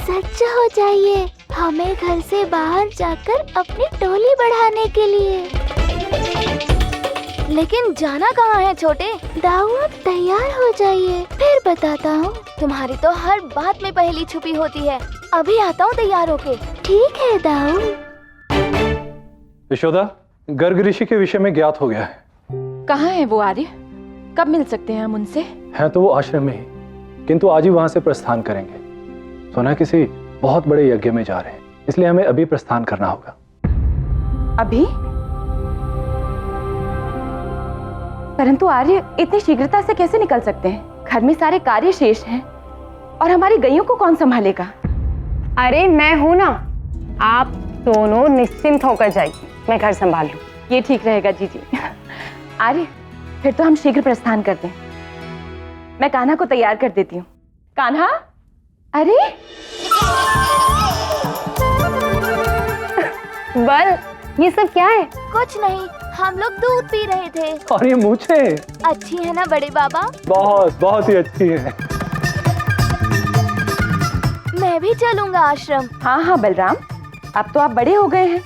सच हो जाइए हमें घर से बाहर जाकर अपनी टोली बढ़ाने के लिए। लेकिन जाना कहाँ है छोटे? दाऊ अब तैयार हो जाइए, फिर बताता हूँ। तुम्हारी तो हर बात में पहेली छुपी होती है। अभी आता हूँ तैयार होके। ठीक है दाऊ। यशोदा, गर्ग ऋषि के विषय में ज्ञात हो गया है। कहाँ है वो आर्य? कब मिल सकते हैं हम उनसे? हैं तो वो आश्रम में ही, किंतु आज ही वहां से प्रस्थान करेंगे। सुना किसी बहुत बड़े यज्ञ में जा रहे हैं, इसलिए हमें अभी प्रस्थान करना होगा। अभी? परंतु आर्य इतनी शीघ्रता से कैसे निकल सकते हैं? घर में सारे कार्य शेष हैं और हमारी गैयों को कौन संभालेगा? अरे मैं हूं ना, आप दोनों निश्चिंत होकर जाइए, मैं घर संभाल लूं। ये ठीक रहेगा जीजी। आर्य, फिर तो हम शीघ्र प्रस्थान करते हैं। मैं कान्हा को तैयार कर देती हूँ। कान्हा, अरे बल, ये सब क्या है? कुछ नहीं, हम लोग दूध पी रहे थे। और ये मूछे अच्छी है ना बड़े बाबा? बहुत बहुत ही अच्छी है। मैं भी चलूंगा आश्रम। हाँ हाँ बलराम, अब तो आप बड़े हो गए हैं।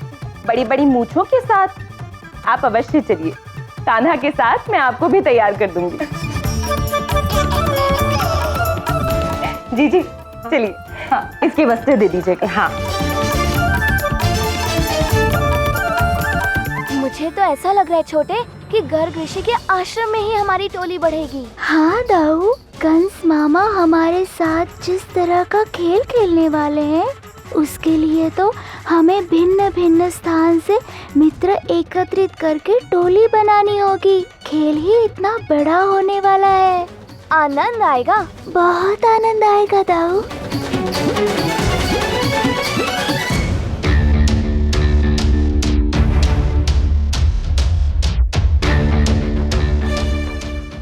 बड़ी बड़ी मूछों के साथ आप अवश्य चलिए। कान्हा के साथ मैं आपको भी तैयार कर दूंगी। जी जी चलिए। हाँ, इसके वस्त्र दे दीजिएगा। हाँ, मुझे तो ऐसा लग रहा है छोटे कि गर्ग ऋषि के आश्रम में ही हमारी टोली बढ़ेगी। हाँ दाऊ, कंस मामा हमारे साथ जिस तरह का खेल खेलने वाले हैं, उसके लिए तो हमें भिन्न भिन्न स्थान से मित्र एकत्रित करके टोली बनानी होगी। खेल ही इतना बड़ा होने वाला है। आनंद आएगा, बहुत आनंद आएगा दाऊ।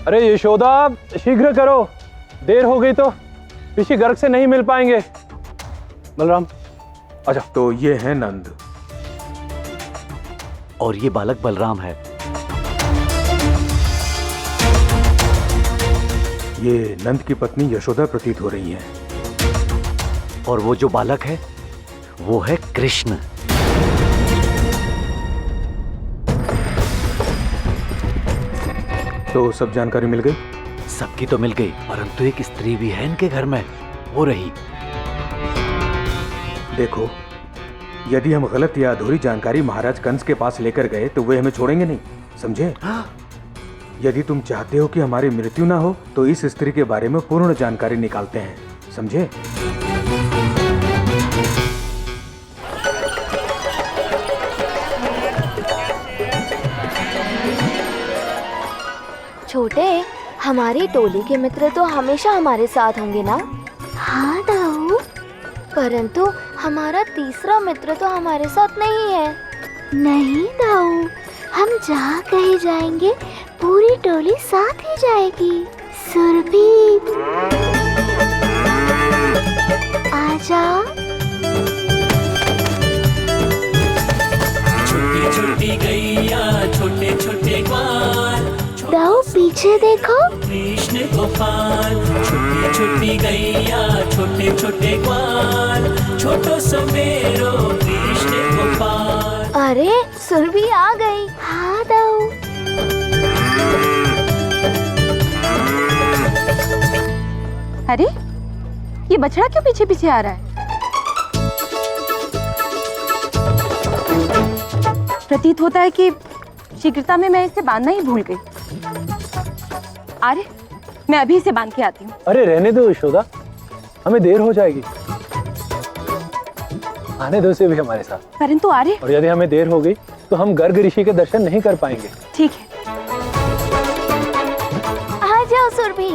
अरे यशोदा, शीघ्र करो, देर हो गई तो ऋषि गर्ग से नहीं मिल पाएंगे। बलराम आजा। तो ये है नंद और ये बालक बलराम है। ये नंद की पत्नी यशोदा प्रतीत हो रही है। और वो जो बालक है वो है कृष्ण। तो सब जानकारी मिल गई? सबकी तो मिल गई, परंतु एक स्त्री भी है इनके घर में, वो रही। देखो, यदि हम गलत या अधूरी जानकारी महाराज कंस के पास लेकर गए तो वे हमें छोड़ेंगे नहीं, समझे? यदि तुम चाहते हो कि हमारी मृत्यु ना हो तो इस स्त्री के बारे में पूर्ण जानकारी निकालते हैं, समझे? छोटे, हमारी टोली के मित्र तो हमेशा हमारे साथ होंगे ना? हाँ दाऊ। परंतु हमारा तीसरा मित्र तो हमारे साथ नहीं है। नहीं दाऊ, हम जहाँ कहीं जाएंगे पूरी टोली साथ ही जाएगी। सुरभि, आजा। छोटी छोटी गैया, छोटे छोटे ग्वाल, दाऊ पीछे देखो। कृष्ण गोपाल। छोटी छोटी गैया, छोटे छोटे ग्वाल, छोटो समेरो कृष्ण गोपाल। अरे सुरभि आ गई। हाँ दाऊ। अरे ये बछड़ा क्यों पीछे पीछे आ रहा है? प्रतीत होता है कि शीघ्रता में मैं इसे बांधना ही भूल गई। अरे मैं अभी इसे बांध के आती हूँ। अरे रहने दो यशोदा, हमें देर हो जाएगी। आने दो इसे भी हमारे साथ। परंतु आर्य, और यदि हमें देर हो गई तो हम गर्ग ऋषि के दर्शन नहीं कर पाएंगे। ठीक है। आ जाओ सुरभि।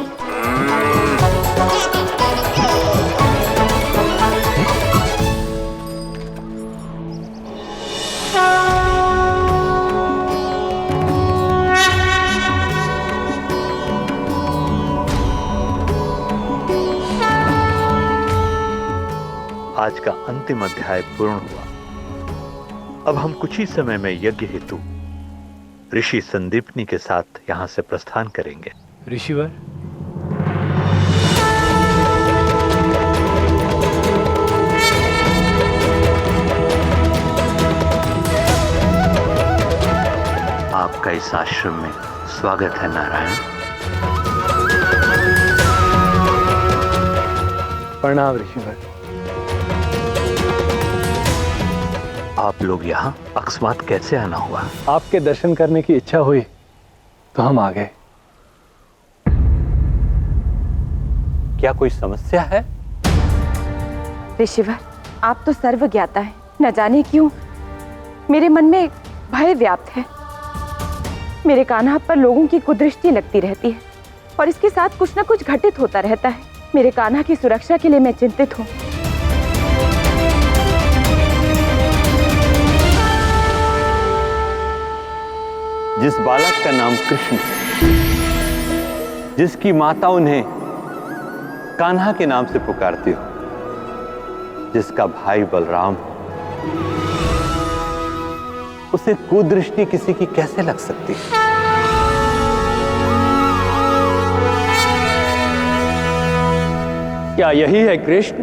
आज का अंतिम अध्याय पूर्ण हुआ। अब हम कुछ ही समय में यज्ञ हेतु ऋषि संदीपनी के साथ यहां से प्रस्थान करेंगे। ऋषिवर, इस आश्रम में स्वागत है नारायण। प्रणाम ऋषिवर। आप लोग यहाँ अकस्मात कैसे आना हुआ? आपके दर्शन करने की इच्छा हुई तो हम आ गए। क्या कोई समस्या है? ऋषिवर, आप तो सर्वज्ञाता हैं। न जाने क्यों मेरे मन में भय व्याप्त है। मेरे कान्हा पर लोगों की कुदृष्टि लगती रहती है और इसके साथ कुछ न कुछ घटित होता रहता है। मेरे कान्हा की सुरक्षा के लिए मैं चिंतित हूँ। जिस बालक का नाम कृष्ण, जिसकी माता उन्हें कान्हा के नाम से पुकारती हो, जिसका भाई बलराम, उसे कुदृष्टि किसी की कैसे लग सकती है? क्या यही है कृष्ण?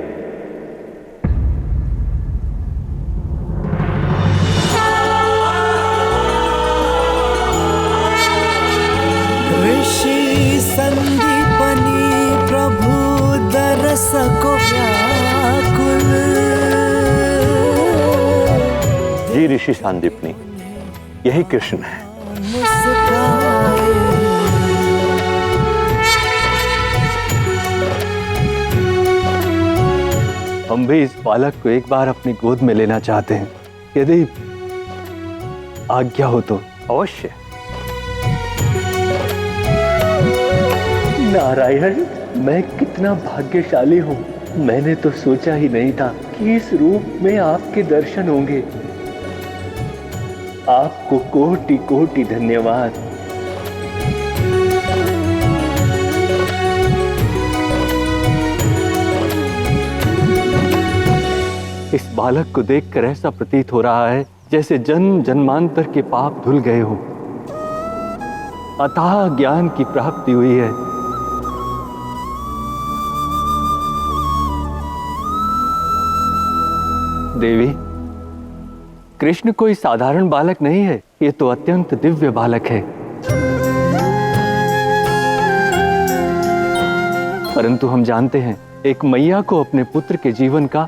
ऋषि संदीपनी प्रभु दरस को व्याकुल। जी ऋषि संदीपनी, यही कृष्ण है। हम भी इस बालक को एक बार अपनी गोद में लेना चाहते हैं, यदि आज्ञा हो तो। अवश्य। नारायण, मैं कितना भाग्यशाली हूँ। मैंने तो सोचा ही नहीं था कि इस रूप में आपके दर्शन होंगे। आपको कोटि कोटि धन्यवाद। इस बालक को देखकर ऐसा प्रतीत हो रहा है जैसे जन्म जन्मांतर के पाप धुल गए हो, अथाह ज्ञान की प्राप्ति हुई है। देवी, कृष्ण कोई साधारण बालक नहीं है, ये तो अत्यंत दिव्य बालक है। परंतु हम जानते हैं, एक मैया को अपने पुत्र के जीवन का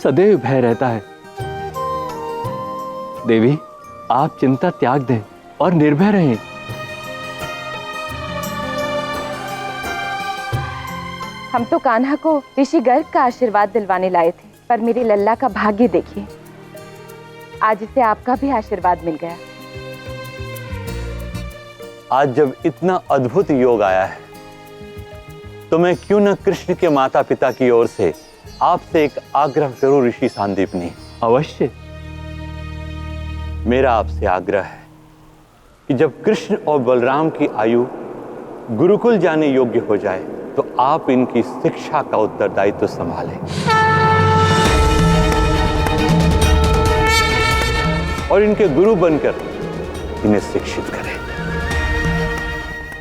सदैव भय रहता है। देवी, आप चिंता त्याग दें और निर्भय रहें। हम तो कान्हा को ऋषि गर्ग का आशीर्वाद दिलवाने लाए थे, पर मेरे लल्ला का भाग्य देखिए, आज इसे आपका भी आशीर्वाद मिल गया। आज जब इतना अद्भुत योग आया है, तो मैं क्यों न कृष्ण के माता पिता की ओर से आपसे एक आग्रह करूं ऋषि संदीपनी। अवश्य। मेरा आपसे आग्रह है कि जब कृष्ण और बलराम की आयु गुरुकुल जाने योग्य हो जाए, तो आप इनकी शिक्षा का उत्तरदायित्व संभालें और इनके गुरु बनकर इन्हें शिक्षित करें।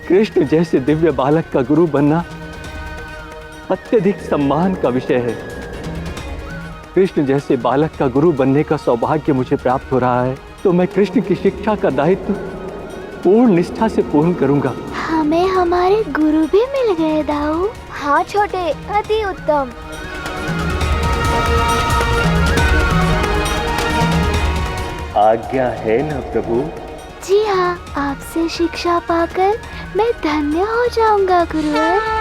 कृष्ण जैसे दिव्य बालक का गुरु बनना अत्यधिक सम्मान का विषय है। कृष्ण जैसे बालक का गुरु बनने का सौभाग्य मुझे प्राप्त हो रहा है, तो मैं कृष्ण की शिक्षा का दायित्व पूर्ण निष्ठा से पूर्ण करूंगा। हमें हमारे गुरु भी मिल गए दाऊ। हाँ छोटे, अति उत्तम। आज्ञा है ना प्रभु? जी हाँ, आपसे शिक्षा पाकर मैं धन्य हो जाऊंगा गुरुवर।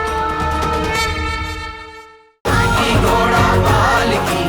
घोड़ा पाल की